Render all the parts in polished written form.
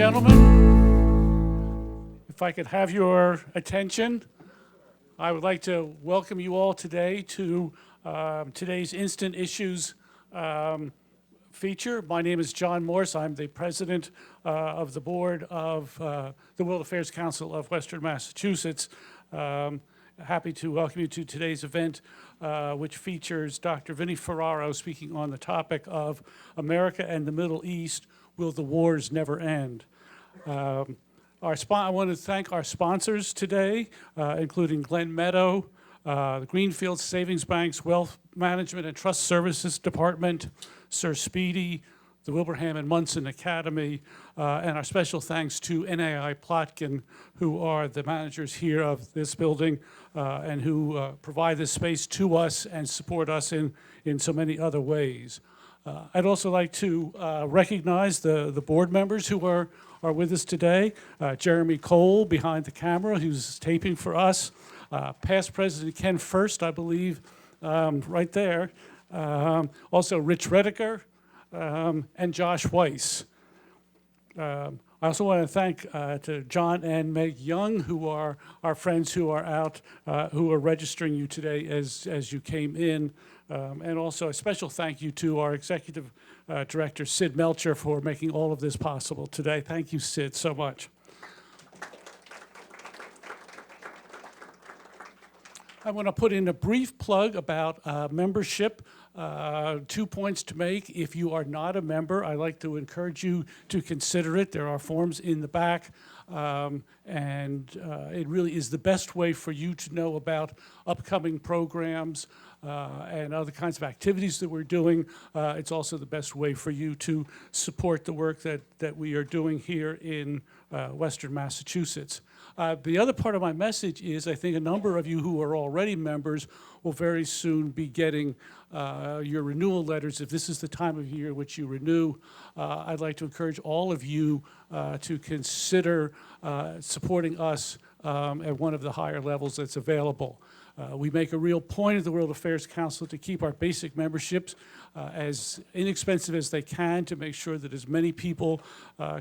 gentlemen, if I could have your attention, I would like to welcome you all today to today's Instant Issues feature. My name is John Morse. I'm the president of the board of the World Affairs Council of Western Massachusetts. Happy to welcome you to today's event, which features Dr. Vinnie Ferraro speaking on the topic of America and the Middle East, Will the Wars Never End? I want to thank our sponsors today, including Glen Meadow, the Greenfield Savings Bank's Wealth Management and Trust Services Department, Sir Speedy, the Wilbraham and Munson Academy, and our special thanks to NAI Plotkin, who are the managers here of this building and who provide this space to us and support us in so many other ways. I'd also like to recognize the board members who are with us today. Jeremy Cole behind the camera, who's taping for us. Past President Ken First, I believe, right there. Also Rich Rediker and Josh Weiss. I also want to thank to John and Meg Young, who are our friends who are out, who are registering you today as you came in. And also a special thank you to our executive director, Sid Melcher, for making all of this possible today. Thank you, Sid, so much. I want to put in a brief plug about membership. 2 points to make. If you are not a member, I'd like to encourage you to consider it. There are forms in the back, and it really is the best way for you to know about upcoming programs and other kinds of activities that we're doing. It's also the best way for you to support the work that we are doing here in Western Massachusetts. The other part of my message is I think a number of you who are already members will very soon be getting your renewal letters. If this is the time of year which you renew, I'd like to encourage all of you to consider supporting us at one of the higher levels that's available. We make a real point of the World Affairs Council to keep our basic memberships as inexpensive as they can, to make sure that as many people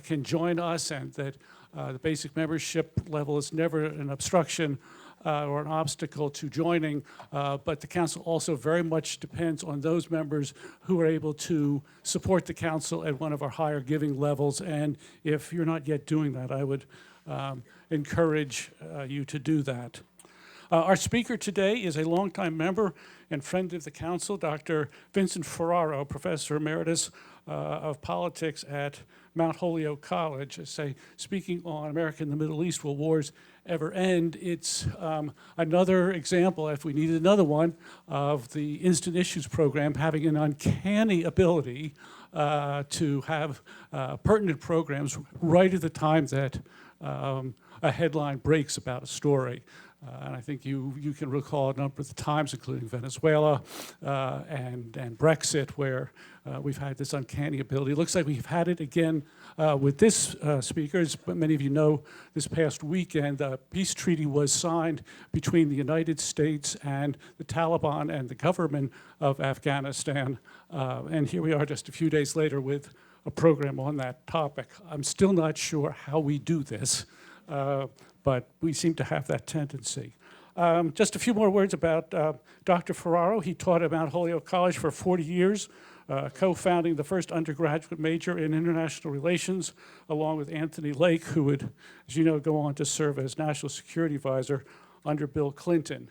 can join us, and that the basic membership level is never an obstruction or an obstacle to joining, but the council also very much depends on those members who are able to support the council at one of our higher giving levels. And if you're not yet doing that, I would encourage you to do that. Our speaker today is a longtime member and friend of the council, Dr. Vincent Ferraro, Professor Emeritus of Politics at Mount Holyoke College. I say, speaking on America and the Middle East, Will Wars Ever End? It's another example, if we needed another one, of the Instant Issues program having an uncanny ability to have pertinent programs right at the time that a headline breaks about a story. And I think you can recall a number of the times, including Venezuela and Brexit, where we've had this uncanny ability. It looks like we've had it again with this speaker. As many of you know, this past weekend, a peace treaty was signed between the United States and the Taliban and the government of Afghanistan. And here we are just a few days later with a program on that topic. I'm still not sure how we do this. But we seem to have that tendency. Just a few more words about Dr. Ferraro. He taught at Mount Holyoke College for 40 years, co-founding the first undergraduate major in international relations, along with Anthony Lake, who would, as you know, go on to serve as National Security Advisor under Bill Clinton.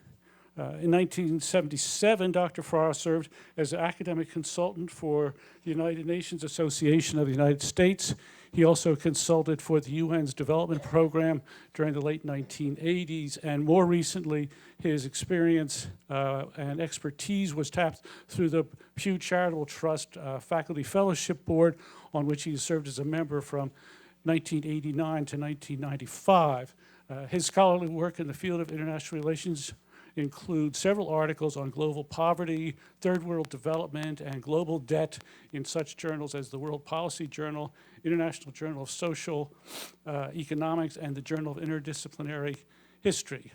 In 1977, Dr. Ferraro served as an academic consultant for the United Nations Association of the United States. He also consulted for the UN's development program during the late 1980s, and more recently, his experience and expertise was tapped through the Pew Charitable Trust Faculty Fellowship Board, on which he served as a member from 1989 to 1995. His scholarly work in the field of international relations include several articles on global poverty, third world development, and global debt in such journals as the World Policy Journal, International Journal of Social Economics, and the Journal of Interdisciplinary History.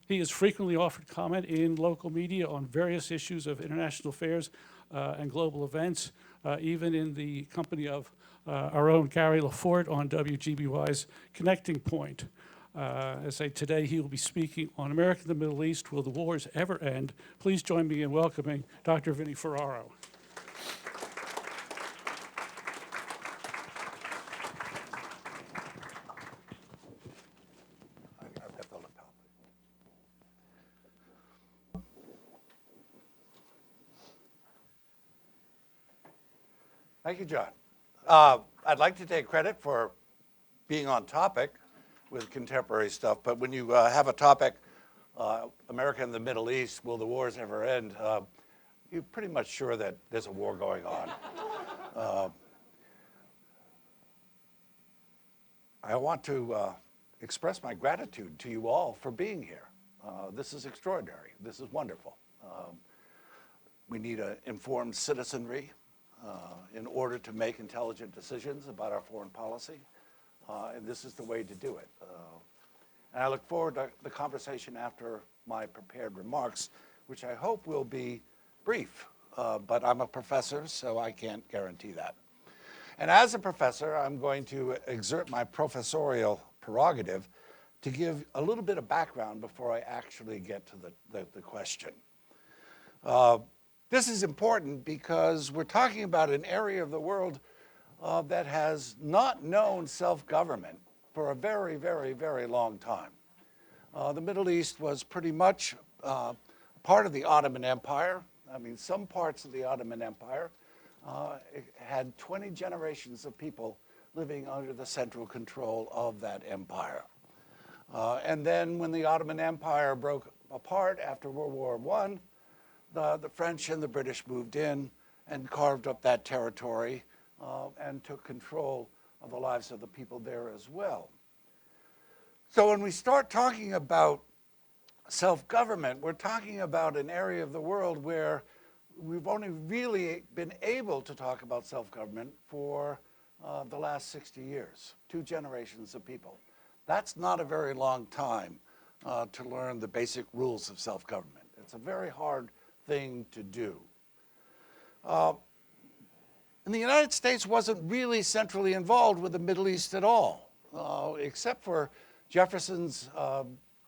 He has frequently offered comment in local media on various issues of international affairs and global events. even in the company of our own Gary Lafort on WGBY's Connecting Point. I say today he will be speaking on America and the Middle East, Will the Wars Ever End? Please join me in welcoming Dr. Vinnie Ferraro. Thank you, John. I'd like to take credit for being on topic with contemporary stuff, but when you have a topic, America and the Middle East, will the wars ever end, you're pretty much sure that there's a war going on. I want to express my gratitude to you all for being here. This is extraordinary. This is wonderful. We need an informed citizenry in order to make intelligent decisions about our foreign policy, and this is the way to do it. And I look forward to the conversation after my prepared remarks, which I hope will be brief, but I'm a professor, so I can't guarantee that. And as a professor, I'm going to exert my professorial prerogative to give a little bit of background before I actually get to the question. This is important because we're talking about an area of the world that has not known self-government for a very, very, very long time. The Middle East was pretty much part of the Ottoman Empire. I mean, some parts of the Ottoman Empire had 20 generations of people living under the central control of that empire. And then when the Ottoman Empire broke apart after World War I, the French and the British moved in and carved up that territory and took control of the lives of the people there as well. So when we start talking about self-government, we're talking about an area of the world where we've only really been able to talk about self-government for the last 60 years, 2 generations of people. That's not a very long time to learn the basic rules of self-government. It's a very hard thing to do. And the United States wasn't really centrally involved with the Middle East at all, except for Jefferson's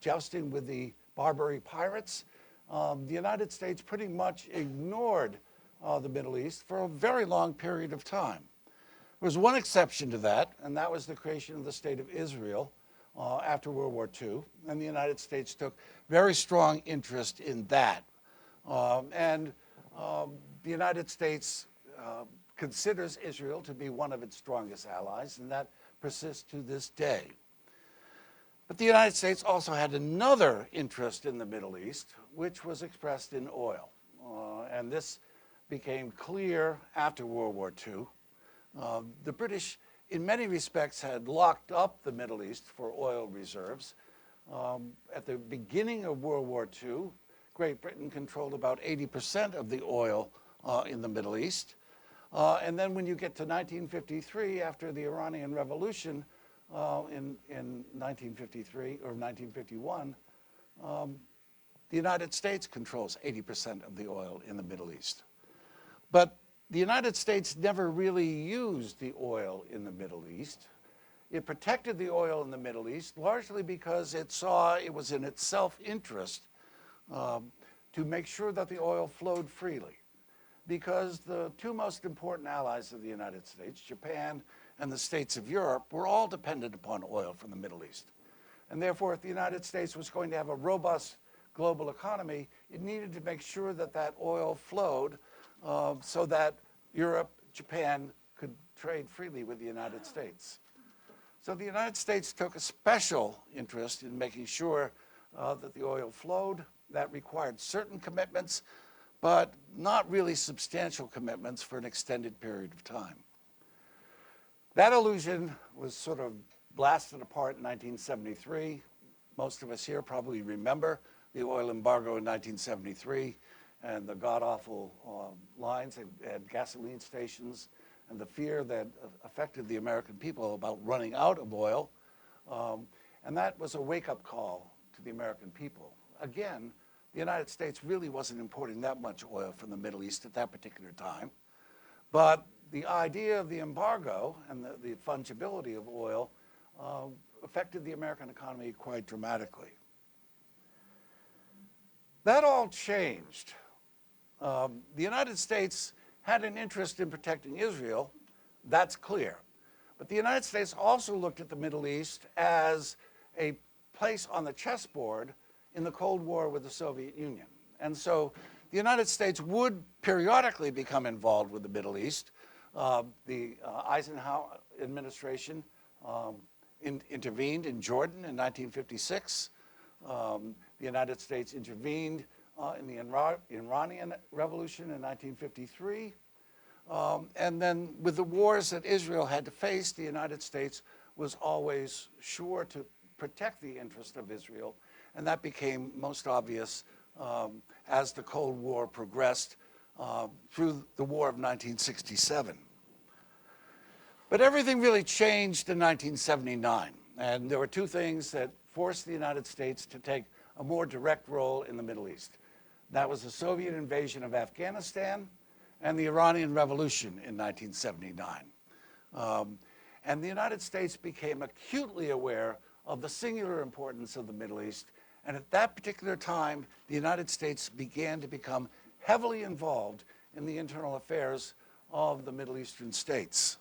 jousting with the Barbary pirates. The United States pretty much ignored the Middle East for a very long period of time. There was one exception to that, and that was the creation of the State of Israel after World War II, and the United States took very strong interest in that. And the United States considers Israel to be one of its strongest allies, and that persists to this day. But the United States also had another interest in the Middle East, which was expressed in oil. And this became clear after World War II. The British, in many respects, had locked up the Middle East for oil reserves. At the beginning of World War II, Great Britain controlled about 80% of the oil in the Middle East. And then when you get to 1953, after the Iranian Revolution in 1953 or 1951, the United States controls 80% of the oil in the Middle East. But the United States never really used the oil in the Middle East. It protected the oil in the Middle East largely because it saw it was in its self-interest to make sure that the oil flowed freely. Because the 2 most important allies of the United States, Japan and the states of Europe, were all dependent upon oil from the Middle East. And therefore, if the United States was going to have a robust global economy, it needed to make sure that that oil flowed so that Europe, Japan could trade freely with the United States. So the United States took a special interest in making sure that the oil flowed. That required certain commitments, but not really substantial commitments for an extended period of time. That illusion was sort of blasted apart in 1973. Most of us here probably remember the oil embargo in 1973 and the god-awful lines at gasoline stations and the fear that affected the American people about running out of oil. And that was a wake-up call to the American people. Again, the United States really wasn't importing that much oil from the Middle East at that particular time. But the idea of the embargo and the fungibility of oil affected the American economy quite dramatically. That all changed. The United States had an interest in protecting Israel, that's clear. But the United States also looked at the Middle East as a place on the chessboard in the Cold War with the Soviet Union. And so the United States would periodically become involved with the Middle East. The Eisenhower administration intervened in Jordan in 1956. The United States intervened in the Iranian Revolution in 1953. And then with the wars that Israel had to face, the United States was always sure to protect the interest of Israel. And that became most obvious as the Cold War progressed through the War of 1967. But everything really changed in 1979. And there were two things that forced the United States to take a more direct role in the Middle East. That was the Soviet invasion of Afghanistan and the Iranian Revolution in 1979. And the United States became acutely aware of the singular importance of the Middle East. And at that particular time, the United States began to become heavily involved in the internal affairs of the Middle Eastern states.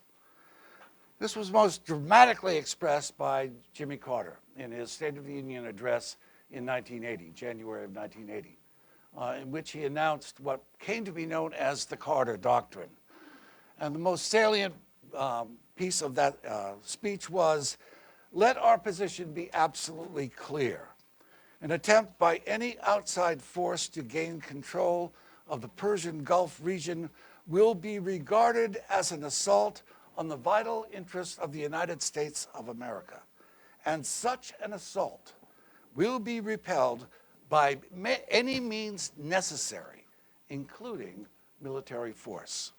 This was most dramatically expressed by Jimmy Carter in his State of the Union address in 1980, January of 1980, in which he announced what came to be known as the Carter Doctrine. And the most salient piece of that speech was, "Let our position be absolutely clear. An attempt by any outside force to gain control of the Persian Gulf region will be regarded as an assault on the vital interests of the United States of America. And such an assault will be repelled by any means necessary, including military force."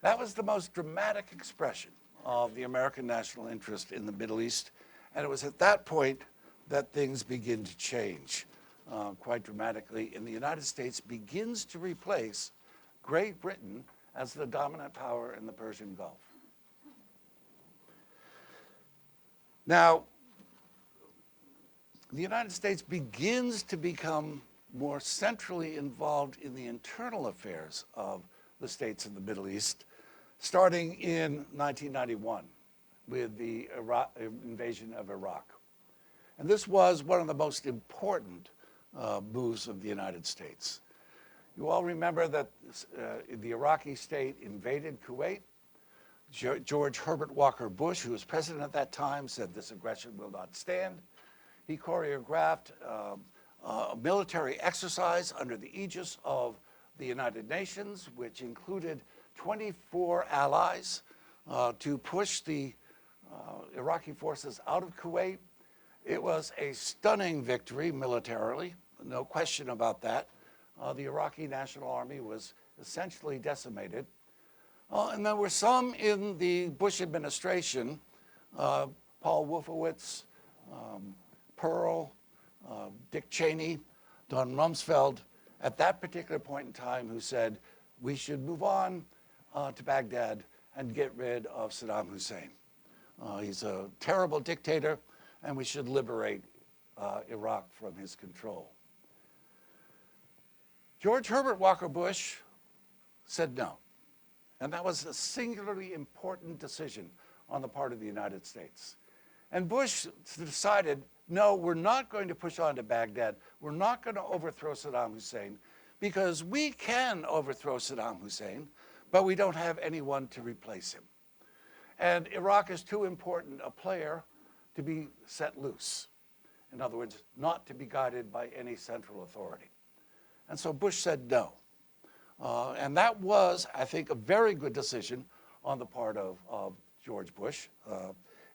That was the most dramatic expression of the American national interest in the Middle East. And it was at that point that things begin to change quite dramatically. And the United States begins to replace Great Britain as the dominant power in the Persian Gulf. Now, the United States begins to become more centrally involved in the internal affairs of the states in the Middle East, starting in 1991 with the invasion of Iraq. And this was one of the most important moves of the United States. You all remember that the Iraqi state invaded Kuwait. George Herbert Walker Bush, who was president at that time, said this aggression will not stand. He choreographed a military exercise under the aegis of the United Nations, which included 24 allies to push the Iraqi forces out of Kuwait. It was a stunning victory militarily, no question about that. The Iraqi National Army was essentially decimated. And there were some in the Bush administration, Paul Wolfowitz, Pearl, Dick Cheney, Don Rumsfeld, at that particular point in time, who said we should move on to Baghdad and get rid of Saddam Hussein. He's a terrible dictator, and we should liberate Iraq from his control. George Herbert Walker Bush said no. And that was a singularly important decision on the part of the United States. And Bush decided, no, we're not going to push on to Baghdad. We're not going to overthrow Saddam Hussein, because we can overthrow Saddam Hussein, but we don't have anyone to replace him. And Iraq is too important a player to be set loose. In other words, not to be guided by any central authority. And so Bush said no. And that was, I think, a very good decision on the part of George Bush.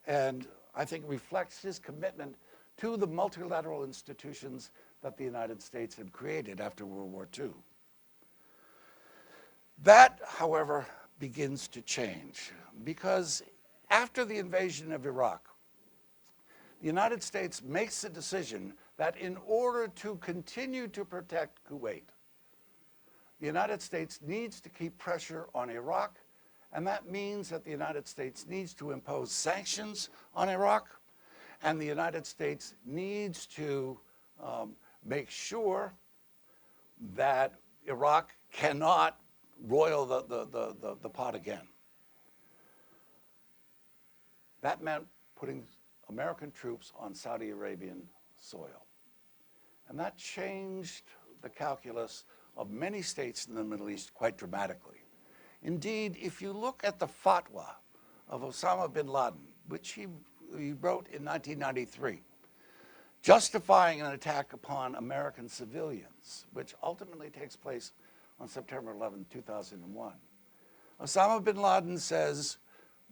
And I think reflects his commitment to the multilateral institutions that the United States had created after World War II. That, however, begins to change, because after the invasion of Iraq, the United States makes the decision that in order to continue to protect Kuwait, the United States needs to keep pressure on Iraq, and that means that the United States needs to impose sanctions on Iraq, and the United States needs to make sure that Iraq cannot roil the pot again. That meant putting American troops on Saudi Arabian soil. And that changed the calculus of many states in the Middle East quite dramatically. Indeed, if you look at the fatwa of Osama bin Laden, which he wrote in 1993, justifying an attack upon American civilians, which ultimately takes place on September 11, 2001. Osama bin Laden says,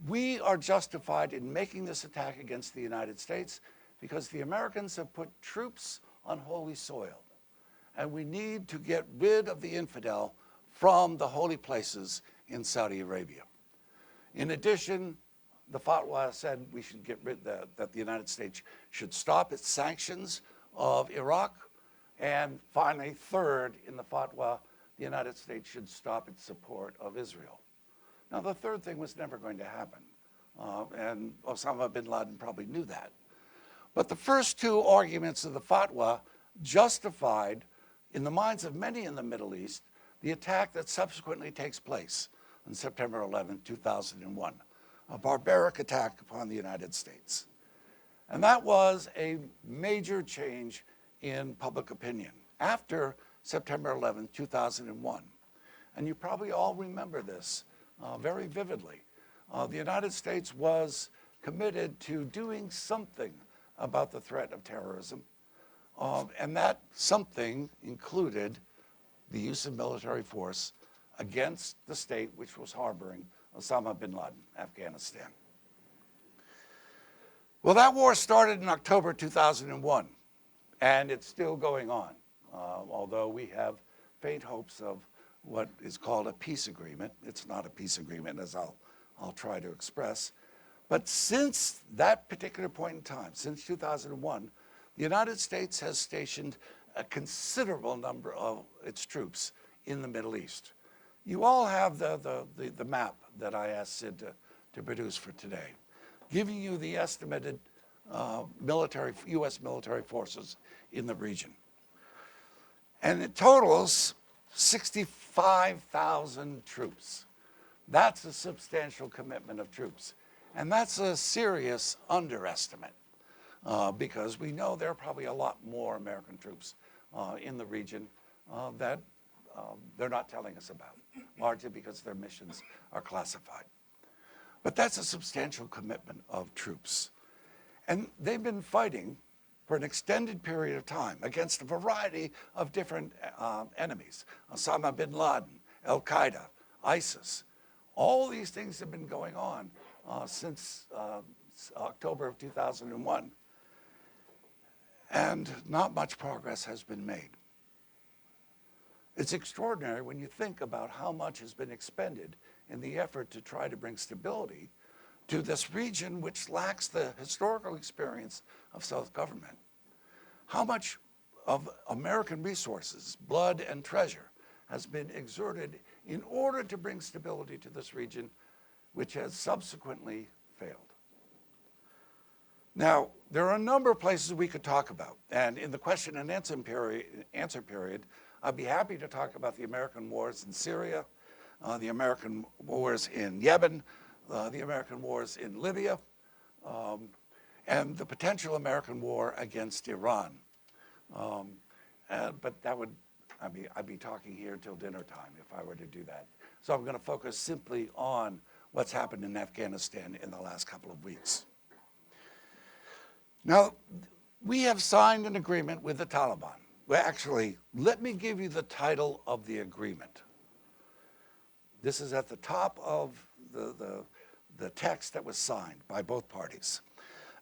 we are justified in making this attack against the United States because the Americans have put troops on holy soil, and we need to get rid of the infidel from the holy places in Saudi Arabia. In addition, the fatwa said we should get rid that the United States should stop its sanctions of Iraq, and finally, third in the fatwa, the United States should stop its support of Israel. Now, the third thing was never going to happen, and Osama bin Laden probably knew that. But the first two arguments of the fatwa justified, in the minds of many in the Middle East, the attack that subsequently takes place on September 11, 2001, a barbaric attack upon the United States. And that was a major change in public opinion after September 11, 2001. And you probably all remember this very vividly. The United States was committed to doing something about the threat of terrorism, and that something included the use of military force against the state which was harboring Osama bin Laden, Afghanistan. Well, that war started in October 2001, and it's still going on, although we have faint hopes of what is called a peace agreement. It's not a peace agreement, as I'll try to express. But since that particular point in time, since 2001, the United States has stationed a considerable number of its troops in the Middle East. You all have the map that I asked Sid to produce for today, giving you the estimated U.S. military forces in the region. And it totals 65,000 troops. That's a substantial commitment of troops. And that's a serious underestimate because we know there are probably a lot more American troops in the region that they're not telling us about, largely because their missions are classified. But that's a substantial commitment of troops. And they've been fighting for an extended period of time against a variety of different enemies. Osama bin Laden, Al-Qaeda, ISIS. All these things have been going on since October of 2001. And not much progress has been made. It's extraordinary when you think about how much has been expended in the effort to try to bring stability to this region which lacks the historical experience of self-government. How much of American resources, blood and treasure, has been exerted in order to bring stability to this region, which has subsequently failed. Now, there are a number of places we could talk about, and in the question and answer period, I'd be happy to talk about the American wars in Syria, the American wars in Yemen, the American wars in Libya, and the potential American war against Iran. But that would, I'd be talking here till dinner time if I were to do that. So I'm going to focus simply on what's happened in Afghanistan in the last couple of weeks. Now, we have signed an agreement with the Taliban. Well, actually, let me give you the title of the agreement. This is at the top of the text that was signed by both parties.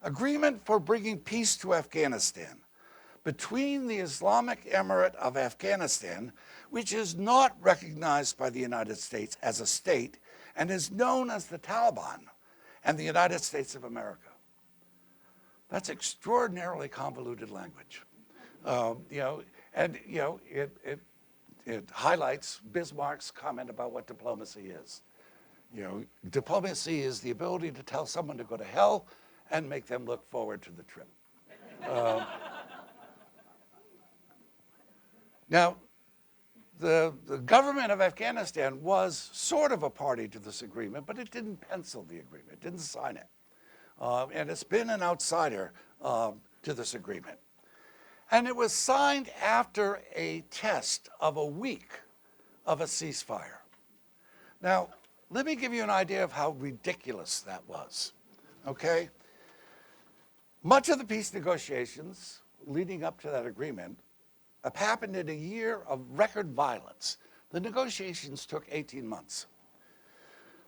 Agreement for bringing peace to Afghanistan between the Islamic Emirate of Afghanistan, which is not recognized by the United States as a state and is known as the Taliban, and the United States of America. That's extraordinarily convoluted language. it highlights Bismarck's comment about what diplomacy is. You know, diplomacy is the ability to tell someone to go to hell and make them look forward to the trip. Now, the government of Afghanistan was sort of a party to this agreement, but it didn't pencil the agreement, it didn't sign it. And it's been an outsider to this agreement. And it was signed after a test of a week of a ceasefire. Now, let me give you an idea of how ridiculous that was, okay? Much of the peace negotiations leading up to that agreement happened in a year of record violence. The negotiations took 18 months.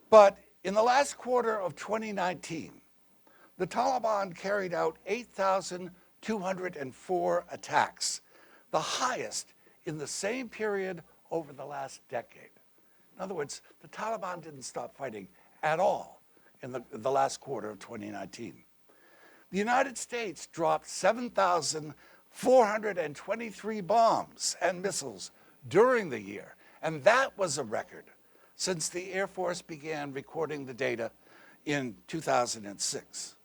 But in the last quarter of 2019, the Taliban carried out 8,204 attacks, the highest in the same period over the last decade. In other words, the Taliban didn't stop fighting at all in the last quarter of 2019. The United States dropped 7,423 bombs and missiles during the year, and that was a record since the Air Force began recording the data in 2006.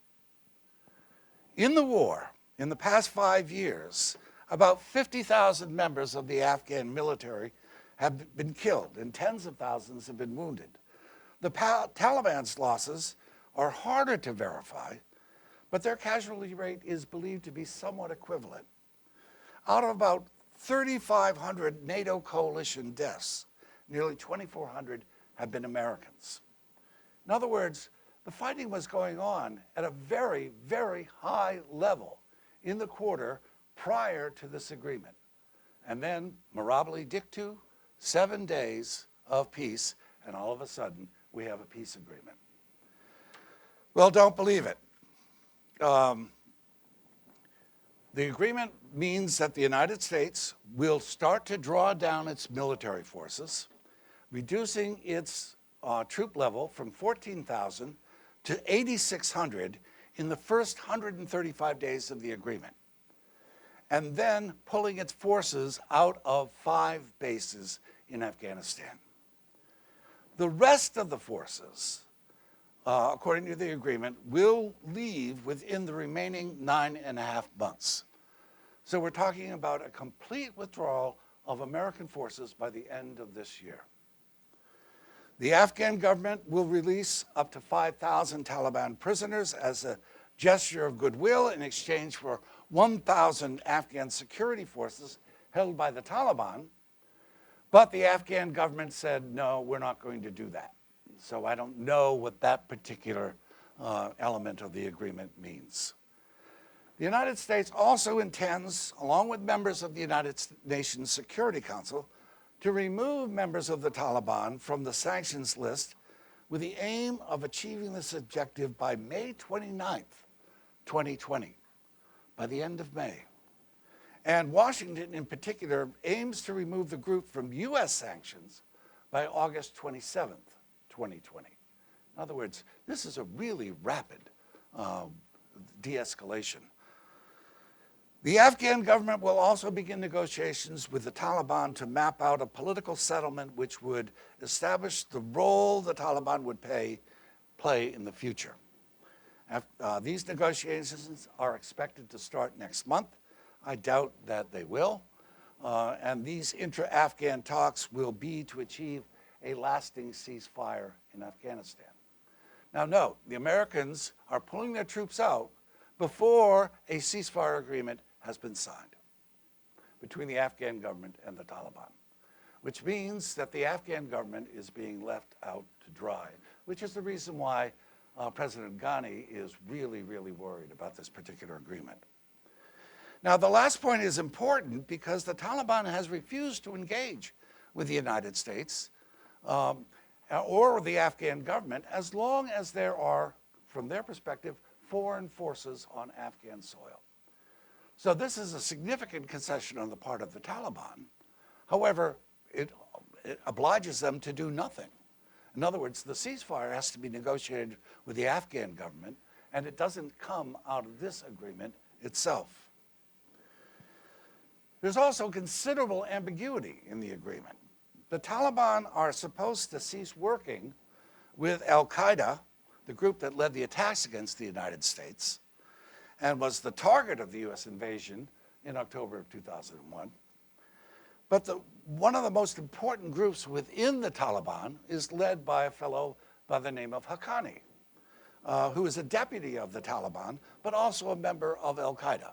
In the war, in the past 5 years, about 50,000 members of the Afghan military have been killed and tens of thousands have been wounded. The Taliban's losses are harder to verify, but their casualty rate is believed to be somewhat equivalent. Out of about 3,500 NATO coalition deaths, nearly 2,400 have been Americans. In other words, the fighting was going on at a very, very high level in the quarter prior to this agreement. And then, mirabile dictu, 7 days of peace, and all of a sudden, we have a peace agreement. Well, don't believe it. The agreement means that the United States will start to draw down its military forces, reducing its troop level from 14,000 to 8,600 in the first 135 days of the agreement, and then pulling its forces out of 5 bases in Afghanistan. The rest of the forces, according to the agreement, will leave within the remaining 9.5 months. So we're talking about a complete withdrawal of American forces by the end of this year. The Afghan government will release up to 5,000 Taliban prisoners as a gesture of goodwill in exchange for 1,000 Afghan security forces held by the Taliban. But the Afghan government said, no, we're not going to do that. So I don't know what that particular element of the agreement means. The United States also intends, along with members of the United Nations Security Council, to remove members of the Taliban from the sanctions list with the aim of achieving this objective by May 29th, 2020, by the end of May. And Washington, in particular, aims to remove the group from U.S. sanctions by August 27th, 2020. In other words, this is a really rapid de-escalation. The Afghan government will also begin negotiations with the Taliban to map out a political settlement which would establish the role the Taliban would play in the future. These negotiations are expected to start next month. I doubt that they will. And these intra-Afghan talks will be to achieve a lasting ceasefire in Afghanistan. Now note, the Americans are pulling their troops out before a ceasefire agreement has been signed between the Afghan government and the Taliban, which means that the Afghan government is being left out to dry, which is the reason why President Ghani is really, really worried about this particular agreement. Now, the last point is important because the Taliban has refused to engage with the United States or the Afghan government as long as there are, from their perspective, foreign forces on Afghan soil. So this is a significant concession on the part of the Taliban. However, it obliges them to do nothing. In other words, the ceasefire has to be negotiated with the Afghan government, and it doesn't come out of this agreement itself. There's also considerable ambiguity in the agreement. The Taliban are supposed to cease working with Al-Qaeda, the group that led the attacks against the United States and was the target of the US invasion in October of 2001. But one of the most important groups within the Taliban is led by a fellow by the name of Haqqani, who is a deputy of the Taliban, but also a member of Al-Qaeda.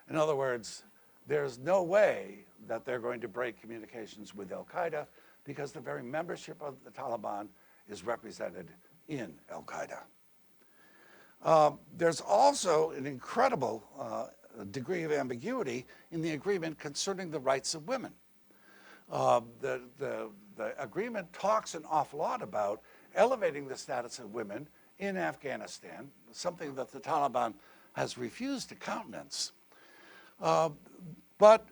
In other words, there's no way that they're going to break communications with Al-Qaeda because the very membership of the Taliban is represented in Al-Qaeda. There's also an incredible degree of ambiguity in the agreement concerning the rights of women. The agreement talks an awful lot about elevating the status of women in Afghanistan, something that the Taliban has refused to countenance. But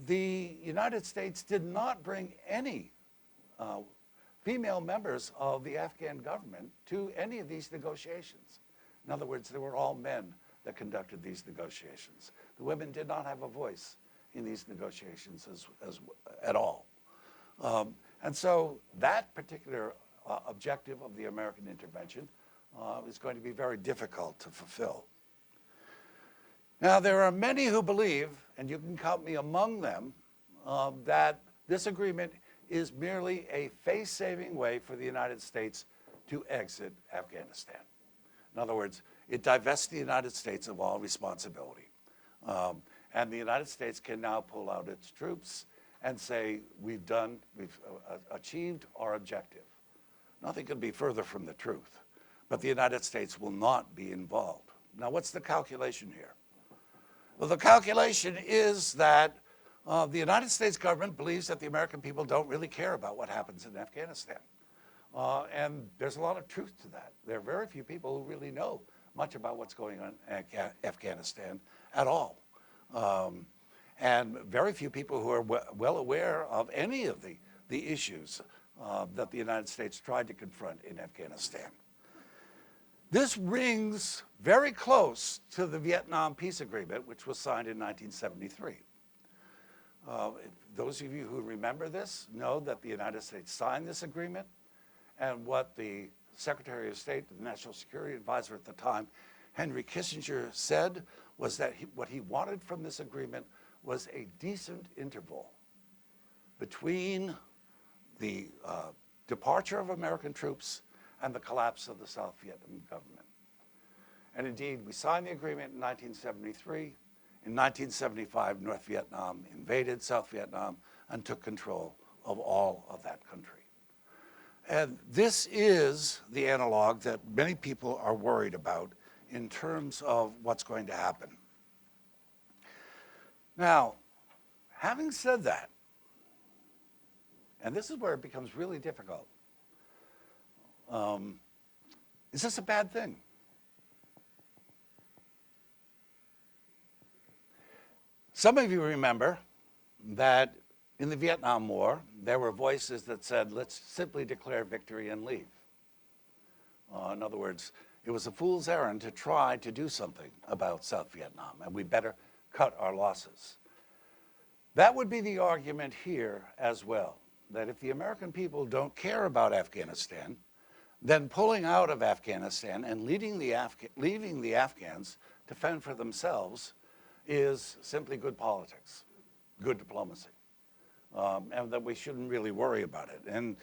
the United States did not bring any female members of the Afghan government to any of these negotiations. In other words, they were all men that conducted these negotiations. The women did not have a voice in these negotiations at all. And so that particular objective of the American intervention is going to be very difficult to fulfill. Now, there are many who believe, and you can count me among them, that this agreement is merely a face-saving way for the United States to exit Afghanistan. In other words, it divests the United States of all responsibility. And the United States can now pull out its troops and say, we've achieved our objective. Nothing could be further from the truth. But the United States will not be involved. Now, what's the calculation here? Well, the calculation is that the United States government believes that the American people don't really care about what happens in Afghanistan. And there's a lot of truth to that. There are very few people who really know much about what's going on in Afghanistan at all. And very few people who are well aware of any of the issues that the United States tried to confront in Afghanistan. This rings very close to the Vietnam Peace Agreement, which was signed in 1973. Those of you who remember this know that the United States signed this agreement, and what the Secretary of State, the National Security Advisor at the time, Henry Kissinger, said was that what he wanted from this agreement was a decent interval between the departure of American troops and the collapse of the South Vietnam government. And indeed, we signed the agreement in 1973. In 1975, North Vietnam invaded South Vietnam and took control of all of that country. And this is the analog that many people are worried about in terms of what's going to happen. Now, having said that, and this is where it becomes really difficult, is this a bad thing? Some of you remember that in the Vietnam War, there were voices that said, let's simply declare victory and leave. In other words, it was a fool's errand to try to do something about South Vietnam, and we better cut our losses. That would be the argument here as well, that if the American people don't care about Afghanistan, then pulling out of Afghanistan and leaving the Afghans to fend for themselves is simply good politics, good diplomacy, and that we shouldn't really worry about it. And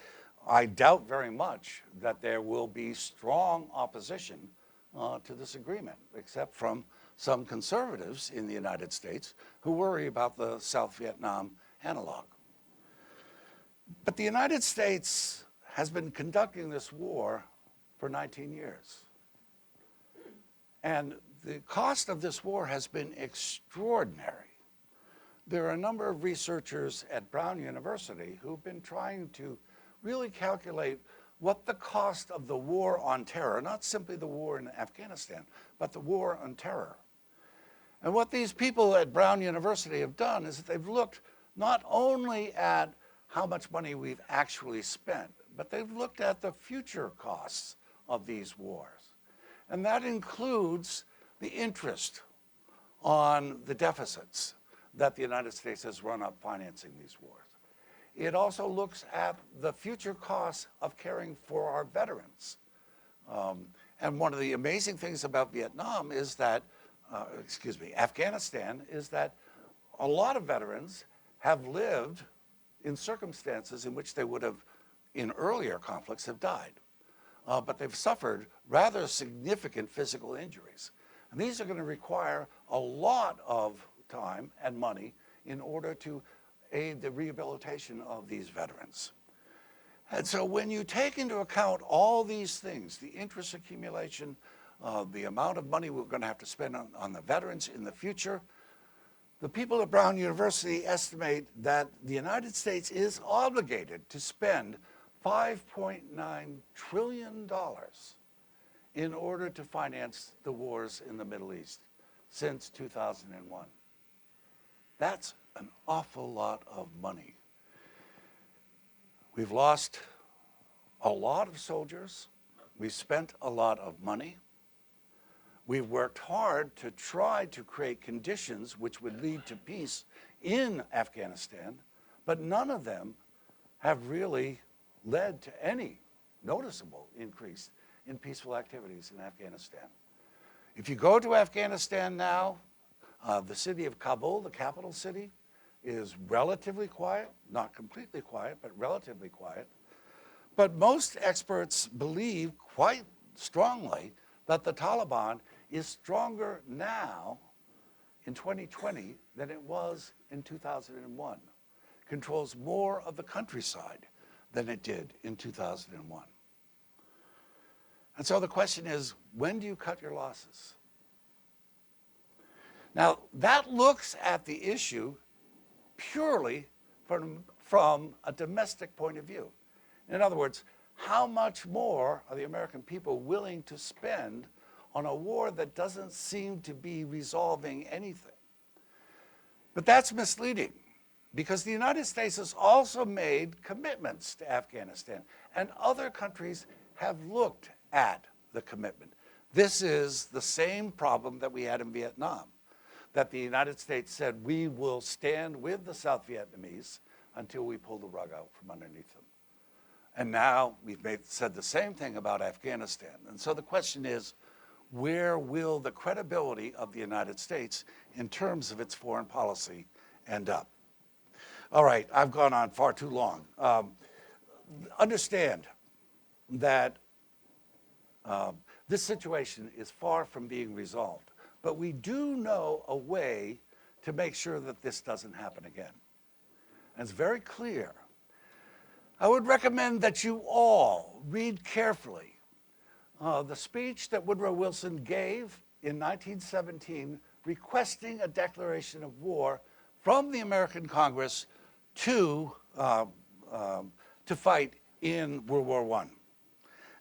I doubt very much that there will be strong opposition to this agreement, except from some conservatives in the United States who worry about the South Vietnam analog. But the United States has been conducting this war for 19 years. And the cost of this war has been extraordinary. There are a number of researchers at Brown University who've been trying to really calculate what the cost of the war on terror, not simply the war in Afghanistan, but the war on terror. And what these people at Brown University have done is that they've looked not only at how much money we've actually spent, but they've looked at the future costs of these wars. And that includes the interest on the deficits, that the United States has run up financing these wars. It also looks at the future costs of caring for our veterans. And one of the amazing things about Vietnam is that, Afghanistan, is that a lot of veterans have lived in circumstances in which they would have, in earlier conflicts, have died. But they've suffered rather significant physical injuries. And these are going to require a lot of time and money in order to aid the rehabilitation of these veterans. And so when you take into account all these things, the interest accumulation, the amount of money we're going to have to spend on the veterans in the future, the people at Brown University estimate that the United States is obligated to spend $5.9 trillion in order to finance the wars in the Middle East since 2001. That's an awful lot of money. We've lost a lot of soldiers. We've spent a lot of money. We've worked hard to try to create conditions which would lead to peace in Afghanistan, but none of them have really led to any noticeable increase in peaceful activities in Afghanistan. If you go to Afghanistan now, the city of Kabul, the capital city, is relatively quiet, not completely quiet, but relatively quiet. But most experts believe quite strongly that the Taliban is stronger now in 2020 than it was in 2001, controls more of the countryside than it did in 2001. And so the question is, when do you cut your losses? Now, that looks at the issue purely from a domestic point of view. In other words, how much more are the American people willing to spend on a war that doesn't seem to be resolving anything? But that's misleading, because the United States has also made commitments to Afghanistan, and other countries have looked at the commitment. This is the same problem that we had in Vietnam, that the United States said we will stand with the South Vietnamese until we pull the rug out from underneath them. And now we've said the same thing about Afghanistan. And so the question is, where will the credibility of the United States in terms of its foreign policy end up? All right, I've gone on far too long. Understand that this situation is far from being resolved, but we do know a way to make sure that this doesn't happen again. And it's very clear. I would recommend that you all read carefully the speech that Woodrow Wilson gave in 1917 requesting a declaration of war from the American Congress to fight in World War I.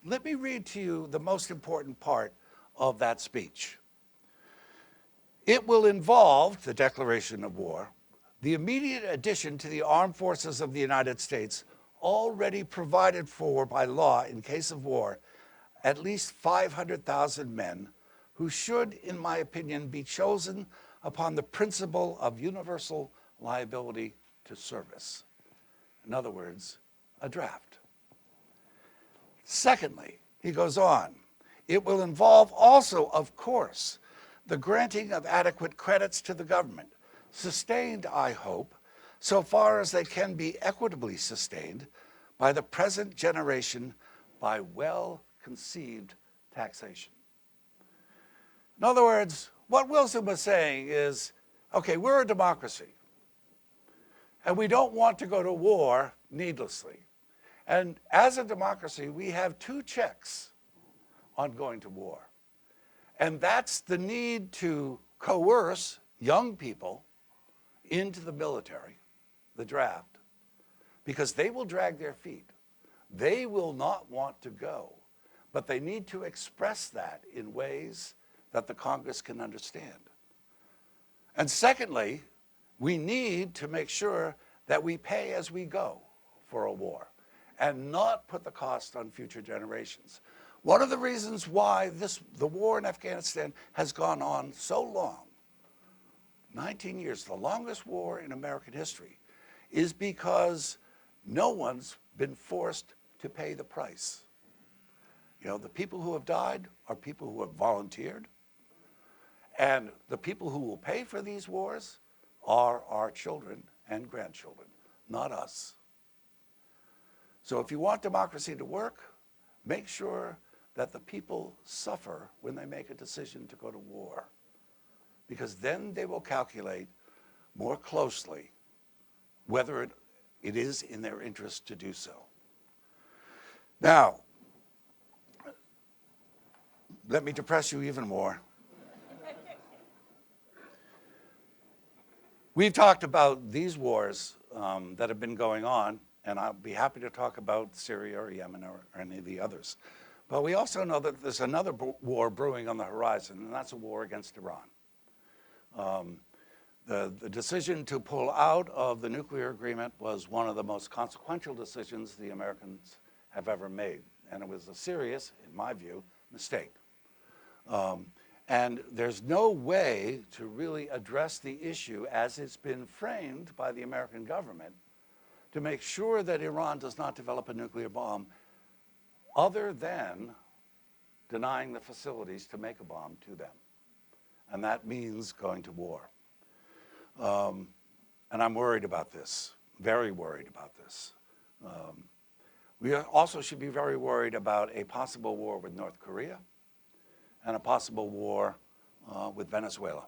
Let me read to you the most important part of that speech. It will involve, the declaration of war, the immediate addition to the armed forces of the United States already provided for by law in case of war, at least 500,000 men who should, in my opinion, be chosen upon the principle of universal liability to service. In other words, a draft. Secondly, he goes on, it will involve also, of course, the granting of adequate credits to the government, sustained, I hope, so far as they can be equitably sustained by the present generation by well-conceived taxation. In other words, what Wilson was saying is, okay, we're a democracy, and we don't want to go to war needlessly. And as a democracy, we have two checks on going to war. And that's the need to coerce young people into the military, the draft, because they will drag their feet. They will not want to go, but they need to express that in ways that the Congress can understand. And secondly, we need to make sure that we pay as we go for a war and not put the cost on future generations. One of the reasons why the war in Afghanistan has gone on so long 19 years, the longest war in American history, is because no one's been forced to pay the price. You know, the people who have died are people who have volunteered, and the people who will pay for these wars are our children and grandchildren, not us. So if you want democracy to work, make sure that the people suffer when they make a decision to go to war, because then they will calculate more closely whether it is in their interest to do so. Now, let me depress you even more. We've talked about these wars that have been going on, and I'll be happy to talk about Syria or Yemen or any of the others. But we also know that there's another war brewing on the horizon, and that's a war against Iran. The decision to pull out of the nuclear agreement was one of the most consequential decisions the Americans have ever made, and it was a serious, in my view, mistake. And there's no way to really address the issue as it's been framed by the American government to make sure that Iran does not develop a nuclear bomb other than denying the facilities to make a bomb to them. And that means going to war. And I'm worried about this, very worried about this. We also should be very worried about a possible war with North Korea and a possible war with Venezuela.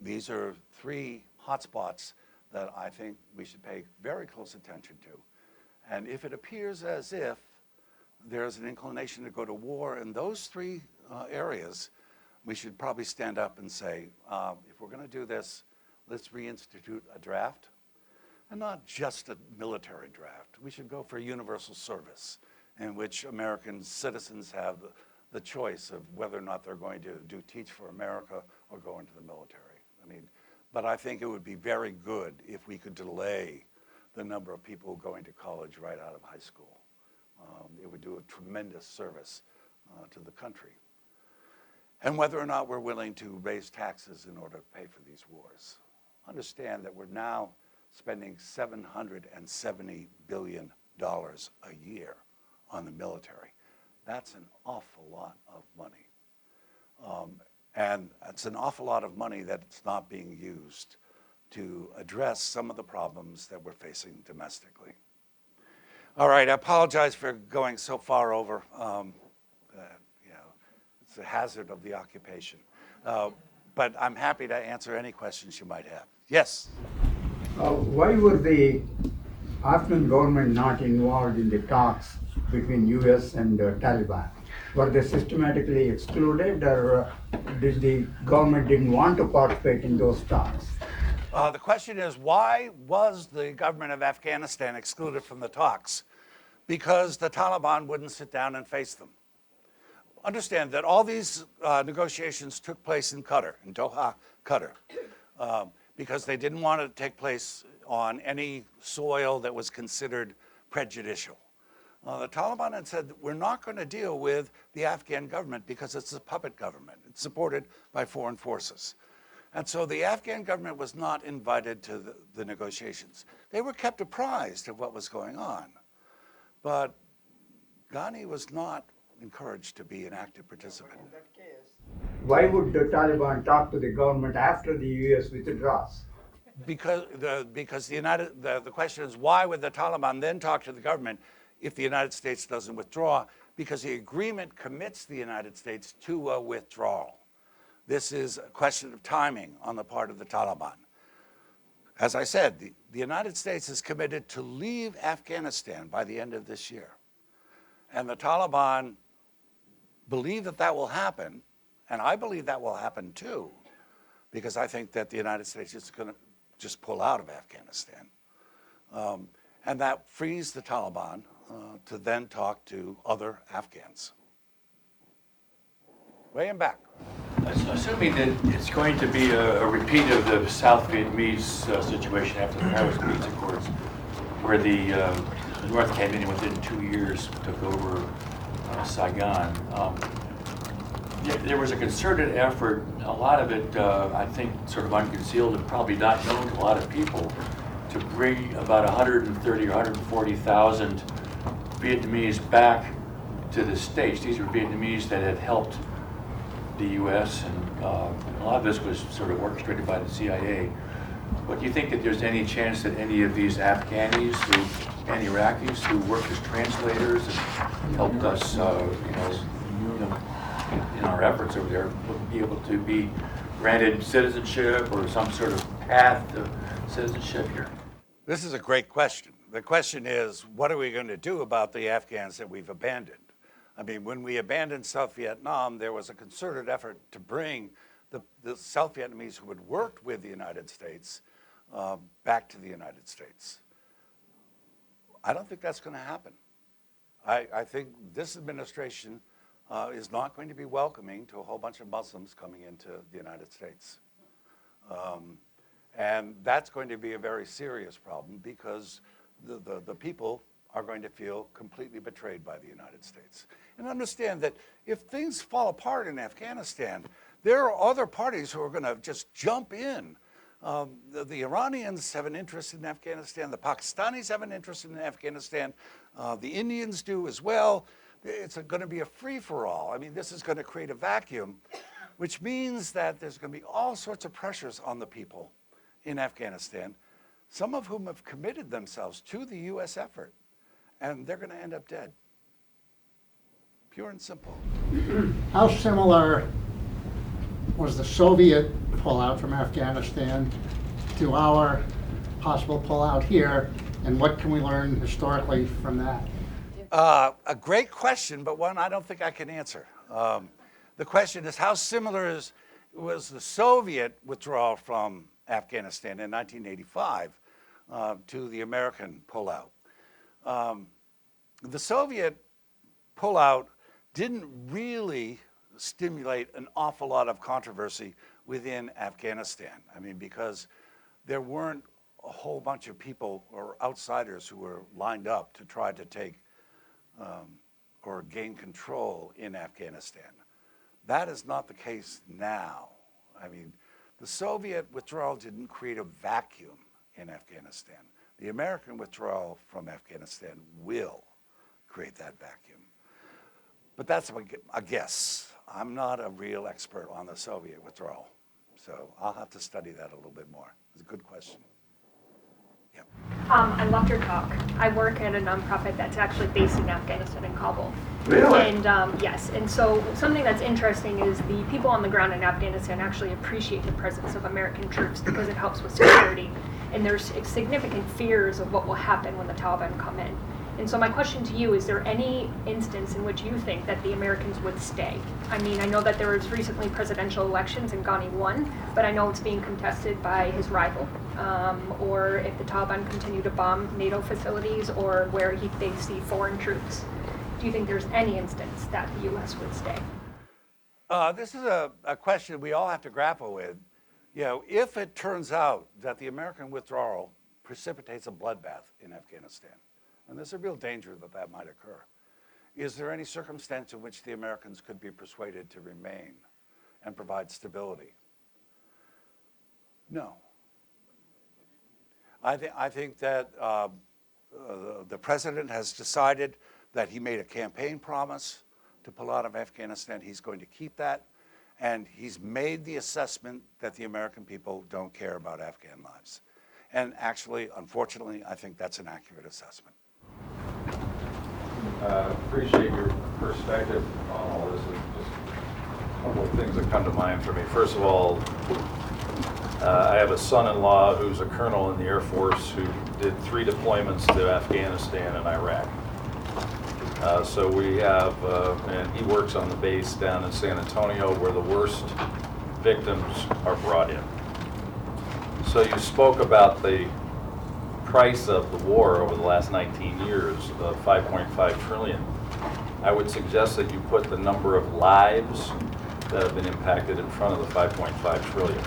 These are three hotspots that I think we should pay very close attention to. And if it appears as if there's an inclination to go to war in those three areas, we should probably stand up and say, if we're going to do this, let's reinstitute a draft, and not just a military draft. We should go for a universal service in which American citizens have the choice of whether or not they're going to do Teach for America or go into the military. But I think it would be very good if we could delay the number of people going to college right out of high school. It would do a tremendous service to the country. And whether or not we're willing to raise taxes in order to pay for these wars. Understand that we're now spending $770 billion a year on the military. That's an awful lot of money. And it's an awful lot of money that's not being used to address some of the problems that we're facing domestically. All right, I apologize for going so far over. It's a hazard of the occupation. But I'm happy to answer any questions you might have. Yes? Why were the Afghan government not involved in the talks between US and Taliban? Were they systematically excluded, or did the government didn't want to participate in those talks? The question is, why was the government of Afghanistan excluded from the talks? Because the Taliban wouldn't sit down and face them. Understand that all these negotiations took place in Qatar, in Doha, Qatar, because they didn't want it to take place on any soil that was considered prejudicial. The Taliban had said, we're not going to deal with the Afghan government because it's a puppet government. It's supported by foreign forces. And so the Afghan government was not invited to the negotiations. They were kept apprised of what was going on. But Ghani was not encouraged to be an active participant. In that case, why would the Taliban talk to the government after the US withdraws? Because the question is, why would the Taliban then talk to the government if the United States doesn't withdraw? Because the agreement commits the United States to a withdrawal. This is a question of timing on the part of the Taliban. As I said, the United States is committed to leave Afghanistan by the end of this year. And the Taliban believe that that will happen, and I believe that will happen too, because I think that the United States is going to just pull out of Afghanistan. And that frees the Taliban to then talk to other Afghans. Way in back. Assuming that it's going to be a repeat of the South Vietnamese situation after the Paris Peace Accords, where the North came in and within 2 years took over Saigon. There was a concerted effort, a lot of it, I think, sort of unconcealed and probably not known to a lot of people, to bring about 130 or 140,000 Vietnamese back to the States. These were Vietnamese that had helped the U.S., and a lot of this was sort of orchestrated by the CIA. But do you think that there's any chance that any of these Afghanis and Iraqis who worked as translators and helped us, in our efforts over there, would be able to be granted citizenship or some sort of path to citizenship here? This is a great question. The question is, what are we going to do about the Afghans that we've abandoned? I mean, when we abandoned South Vietnam, there was a concerted effort to bring the South Vietnamese who had worked with the United States back to the United States. I don't think that's going to happen. I think this administration is not going to be welcoming to a whole bunch of Muslims coming into the United States. And that's going to be a very serious problem because the people are going to feel completely betrayed by the United States. And understand that if things fall apart in Afghanistan, there are other parties who are going to just jump in. The Iranians have an interest in Afghanistan. The Pakistanis have an interest in Afghanistan. The Indians do as well. It's going to be a free-for-all. I mean, this is going to create a vacuum, which means that there's going to be all sorts of pressures on the people in Afghanistan, some of whom have committed themselves to the U.S. effort, and they're going to end up dead. Pure and simple. How similar was the Soviet pullout from Afghanistan to our possible pullout here, and what can we learn historically from that? A great question, but one I don't think I can answer. The question is, how similar was the Soviet withdrawal from Afghanistan in 1985 to the American pullout? The Soviet pullout didn't really stimulate an awful lot of controversy within Afghanistan. I mean, because there weren't a whole bunch of people or outsiders who were lined up to try to take or gain control in Afghanistan. That is not the case now. I mean, the Soviet withdrawal didn't create a vacuum in Afghanistan. The American withdrawal from Afghanistan will create that vacuum. But that's a guess. I'm not a real expert on the Soviet withdrawal, so I'll have to study that a little bit more. It's a good question. Yep. I loved your talk. I work at a nonprofit that's actually based in Afghanistan in Kabul. Really? And yes, and so something that's interesting is the people on the ground in Afghanistan actually appreciate the presence of American troops because it helps with security. And there's significant fears of what will happen when the Taliban come in. And so my question to you, is there any instance in which you think that the Americans would stay? I mean, I know that there was recently presidential elections and Ghani won, but I know it's being contested by his rival. Or if the Taliban continue to bomb NATO facilities or where they see foreign troops. Do you think there's any instance that the U.S. would stay? This is a question we all have to grapple with. You know, if it turns out that the American withdrawal precipitates a bloodbath in Afghanistan, and there's a real danger that that might occur, is there any circumstance in which the Americans could be persuaded to remain and provide stability? No. I think that the president has decided that he made a campaign promise to pull out of Afghanistan. He's going to keep that. And he's made the assessment that the American people don't care about Afghan lives. And actually, unfortunately, I think that's an accurate assessment. Appreciate your perspective on all this. Just a couple of things that come to mind for me. First of all, I have a son-in-law who's a colonel in the Air Force who did 3 deployments to Afghanistan and Iraq. So we have, and he works on the base down in San Antonio where the worst victims are brought in. So you spoke about the price of the war over the last 19 years, of $5.5 trillion. I would suggest that you put the number of lives that have been impacted in front of the $5.5 trillion.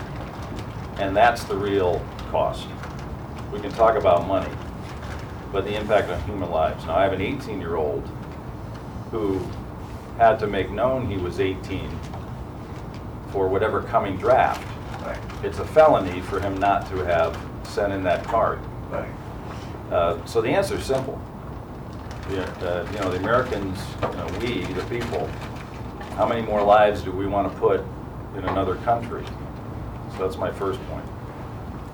And that's the real cost. We can talk about money, but the impact on human lives. Now, I have an 18-year-old who had to make known he was 18 for whatever coming draft. Right. It's a felony for him not to have sent in that card. Right. So the answer is simple. The Americans, we, the people, how many more lives do we want to put in another country? So that's my first point.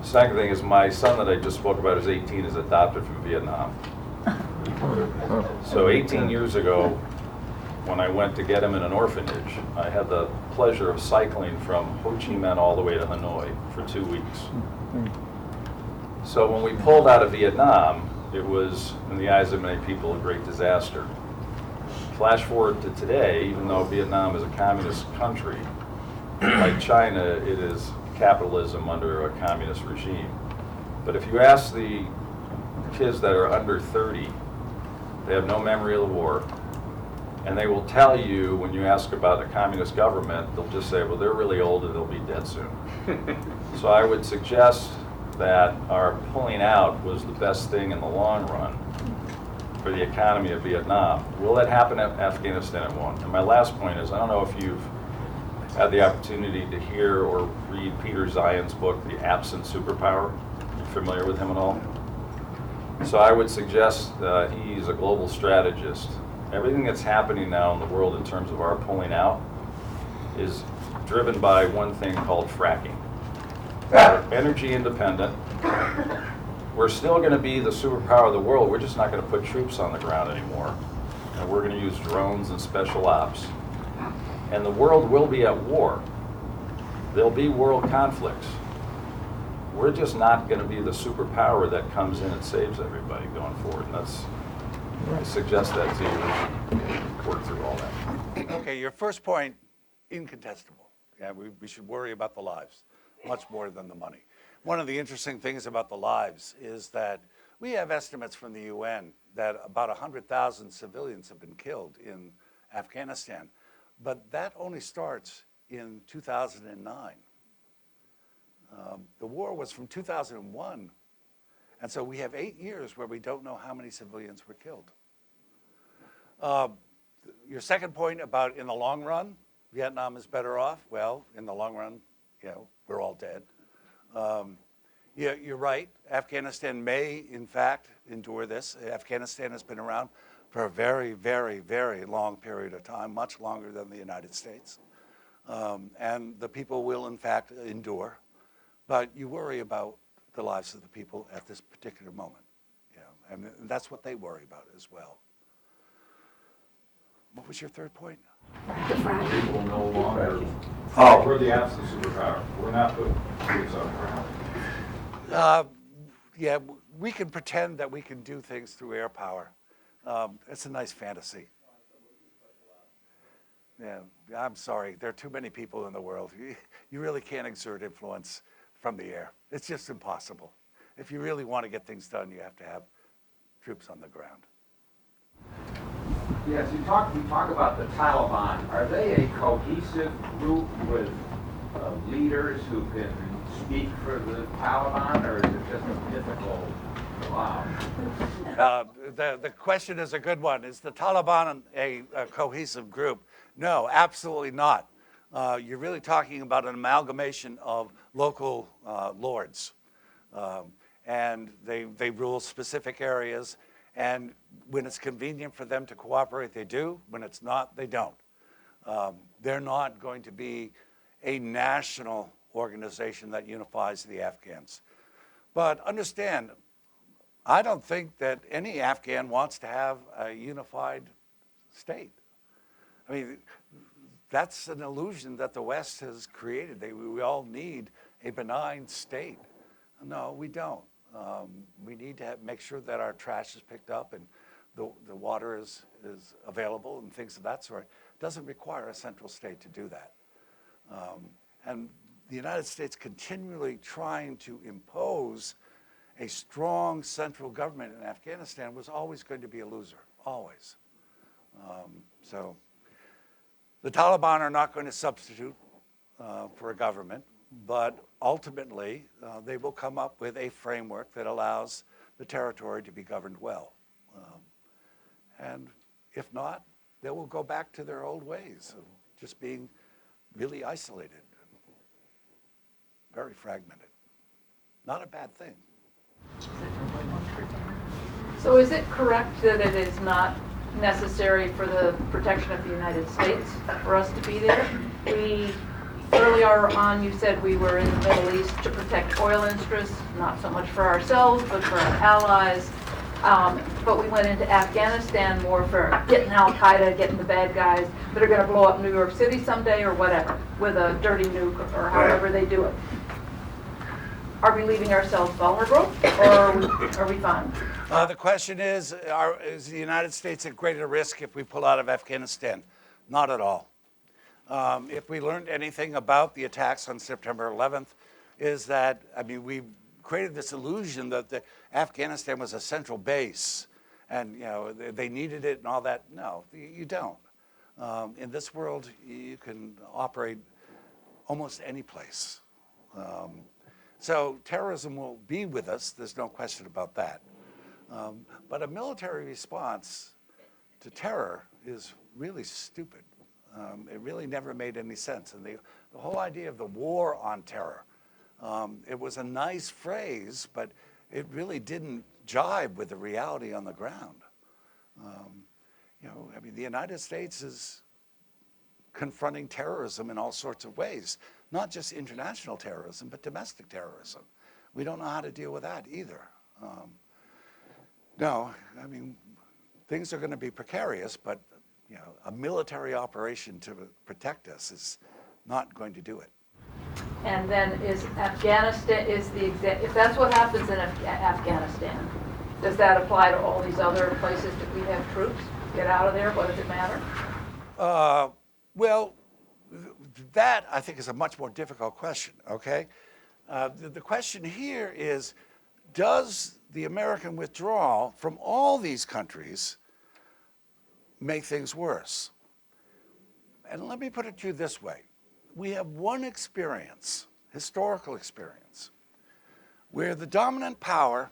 Second thing is my son that I just spoke about is 18, is adopted from Vietnam. So 18 years ago, when I went to get him in an orphanage, I had the pleasure of cycling from Ho Chi Minh all the way to Hanoi for 2 weeks. So when we pulled out of Vietnam, it was, in the eyes of many people, a great disaster. Flash forward to today, even though Vietnam is a communist country, like China, it is capitalism under a communist regime. But if you ask the kids that are under 30, they have no memory of the war, and they will tell you, when you ask about a communist government, they'll just say, well, they're really old and they'll be dead soon. So I would suggest that our pulling out was the best thing in the long run for the economy of Vietnam. Will that happen in Afghanistan? It won't. And my last point is, I don't know if you've had the opportunity to hear or read Peter Zion's book, The Absent Superpower. You familiar with him at all? So I would suggest he's a global strategist. Everything that's happening now in the world in terms of our pulling out is driven by one thing called fracking. We're energy independent. We're still going to be the superpower of the world. We're just not going to put troops on the ground anymore. And we're going to use drones and special ops. And the world will be at war. There'll be world conflicts. We're just not going to be the superpower that comes in and saves everybody going forward. And I suggest that to you. We should work through all that. Okay, your first point, incontestable. Yeah, we should worry about the lives much more than the money. One of the interesting things about the lives is that we have estimates from the UN that about 100,000 civilians have been killed in Afghanistan, but that only starts in 2009. The war was from 2001, and so we have 8 years where we don't know how many civilians were killed. Your second point about in the long run, Vietnam is better off. Well, in the long run, we're all dead. You're right. Afghanistan may, in fact, endure this. Afghanistan has been around for a very, very, very long period of time, much longer than the United States. And the people will, in fact, endure. But you worry about the lives of the people at this particular moment. And that's what they worry about as well. What was your third point? People no longer. We're the absent superpower. We're not putting troops on the ground. We can pretend that we can do things through air power. It's a nice fantasy. Yeah, I'm sorry. There are too many people in the world. You really can't exert influence from the air. It's just impossible. If you really want to get things done, you have to have troops on the ground. Yes, we talk about the Taliban. Are they a cohesive group with leaders who can speak for the Taliban, or is it just a mythical cloud? The question is a good one. Is the Taliban a cohesive group? No, absolutely not. You're really talking about an amalgamation of local lords. And they rule specific areas. And when it's convenient for them to cooperate, they do. When it's not, they don't. They're not going to be a national organization that unifies the Afghans. But understand, I don't think that any Afghan wants to have a unified state. I mean, that's an illusion that the West has created. We all need a benign state. No, we don't. We need to make sure that our trash is picked up and the water is available and things of that sort. It doesn't require a central state to do that. And the United States continually trying to impose a strong central government in Afghanistan was always going to be a loser, always. So the Taliban are not going to substitute for a government. But ultimately, they will come up with a framework that allows the territory to be governed well. And if not, they will go back to their old ways of just being really isolated, very fragmented. Not a bad thing. So is it correct that it is not necessary for the protection of the United States for us to be there? We, earlier on, you said we were in the Middle East to protect oil interests, not so much for ourselves, but for our allies. But we went into Afghanistan more for getting Al-Qaeda, getting the bad guys that are going to blow up New York City someday or whatever, with a dirty nuke or however they do it. Are we leaving ourselves vulnerable, or are we fine? The question is the United States at greater risk if we pull out of Afghanistan? Not at all. If we learned anything about the attacks on September 11th, is that, I mean, we created this illusion that Afghanistan was a central base and, you know, they needed it and all that. No, you don't. In this world, you can operate almost any place. So terrorism will be with us, there's no question about that. But a military response to terror is really stupid. It really never made any sense. And the whole idea of the war on terror, it was a nice phrase, but it really didn't jibe with the reality on the ground. You know, I mean, the United States is confronting terrorism in all sorts of ways, not just international terrorism, but domestic terrorism. We don't know how to deal with that either. No, I mean, things are going to be precarious, but you know, a military operation to protect us is not going to do it. And then is Afghanistan, if that's what happens in Afghanistan, does that apply to all these other places that we have troops? Get out of there, what does it matter? Well, that I think is a much more difficult question, okay? The question here is, does the American withdrawal from all these countries make things worse? And let me put it to you this way. We have one experience, historical experience, where the dominant power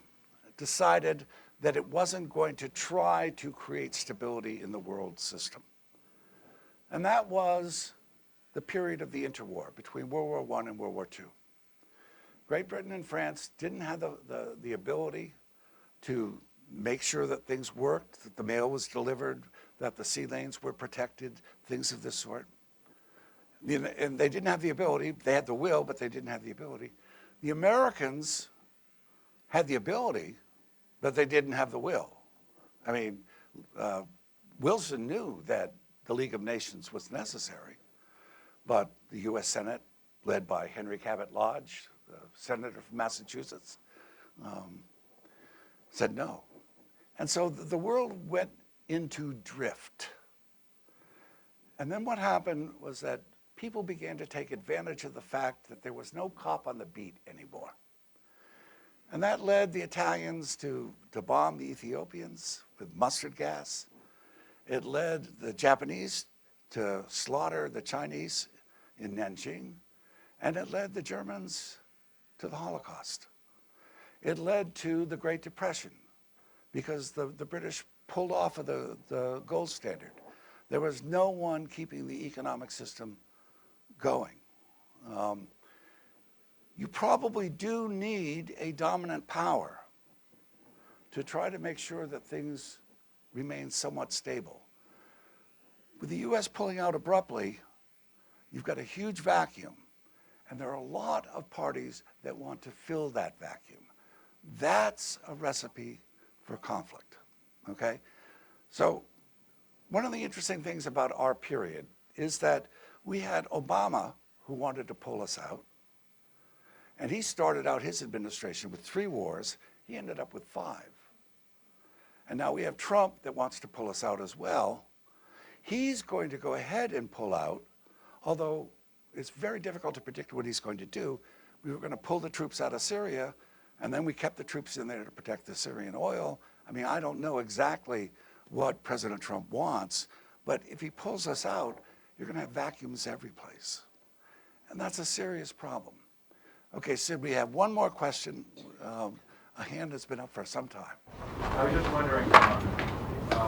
decided that it wasn't going to try to create stability in the world system. And that was the period of the interwar between World War I and World War II. Great Britain and France didn't have the ability to make sure that things worked, that the mail was delivered, that the sea lanes were protected, things of this sort. And they didn't have the ability. They had the will, but they didn't have the ability. The Americans had the ability, but they didn't have the will. I mean, Wilson knew that the League of Nations was necessary, but the U.S. Senate, led by Henry Cabot Lodge, the senator from Massachusetts, said no. And so the world went into drift. And then what happened was that people began to take advantage of the fact that there was no cop on the beat anymore. And that led the Italians to bomb the Ethiopians with mustard gas. It led the Japanese to slaughter the Chinese in Nanjing. And it led the Germans to the Holocaust. It led to the Great Depression because the British pulled off of the gold standard. There was no one keeping the economic system going. You probably do need a dominant power to try to make sure that things remain somewhat stable. With the US pulling out abruptly, you've got a huge vacuum, and there are a lot of parties that want to fill that vacuum. That's a recipe for conflict, okay? So one of the interesting things about our period is that we had Obama who wanted to pull us out, and he started out his administration with 3 wars. He ended up with 5. And now we have Trump that wants to pull us out as well. He's going to go ahead and pull out, although it's very difficult to predict what he's going to do. We were going to pull the troops out of Syria, and then we kept the troops in there to protect the Syrian oil. I mean, I don't know exactly what President Trump wants, but if he pulls us out, you're going to have vacuums every place. And that's a serious problem. Okay, Sid, we have one more question. A hand has been up for some time. I was just wondering,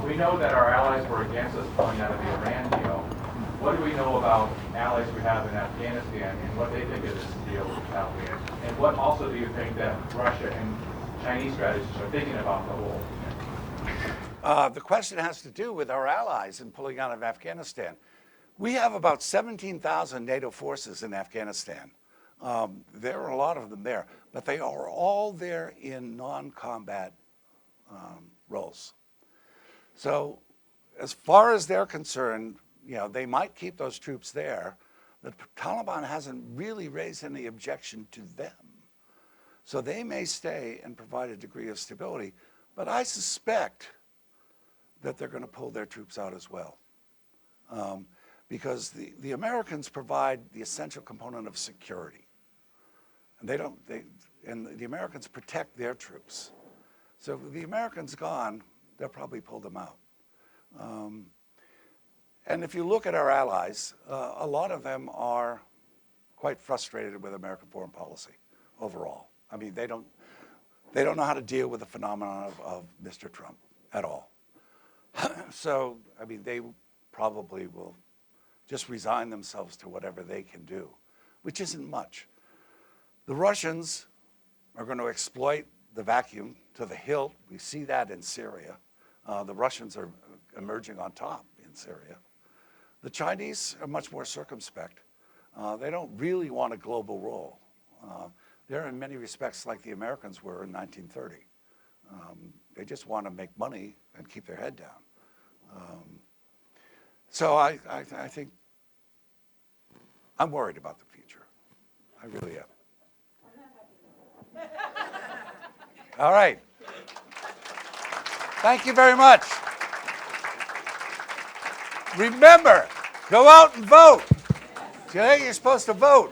we know that our allies were against us pulling out of the Iran deal. what do we know about allies we have in Afghanistan and what they think of this deal with the Taliban? And what also do you think that Russia and Chinese strategists are thinking about the whole? The question has to do with our allies in pulling out of Afghanistan. We have about 17,000 NATO forces in Afghanistan. There are a lot of them there, but they are all there in non-combat roles. So as far as they're concerned, you know, they might keep those troops there. The Taliban hasn't really raised any objection to them. So they may stay and provide a degree of stability, but I suspect that they're going to pull their troops out as well. Because the Americans provide the essential component of security. And the Americans protect their troops. So if the Americans gone, they'll probably pull them out. And if you look at our allies, a lot of them are quite frustrated with American foreign policy overall. I mean, they don't know how to deal with the phenomenon of Mr. Trump at all. So, I mean, they probably will just resign themselves to whatever they can do, which isn't much. The Russians are going to exploit the vacuum to the hilt. We see that in Syria. The Russians are emerging on top in Syria. The Chinese are much more circumspect. They don't really want a global role. They're in many respects like the Americans were in 1930. They just want to make money and keep their head down. So I think I'm worried about the future. I really am. All right. Thank you very much. Remember, go out and vote. Today you're supposed to vote.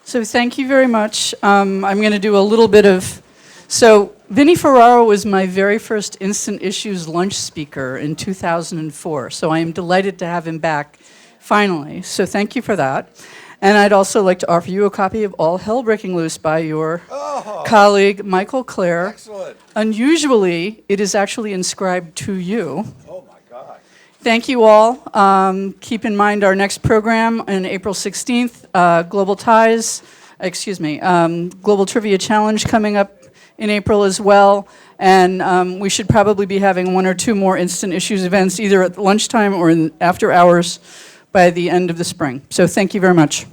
So thank you very much. I'm going to do a little bit of... So Vinnie Ferraro was my very first Instant Issues lunch speaker in 2004. So I am delighted to have him back finally. So thank you for that. And I'd also like to offer you a copy of All Hell Breaking Loose by your colleague, Michael Clare. Excellent. Unusually, it is actually inscribed to you. Oh, my God. Thank you all. Keep in mind our next program on April 16th, Global Trivia Challenge coming up in April as well. And we should probably be having one or two more Instant Issues events either at lunchtime or after hours by the end of the spring. So thank you very much.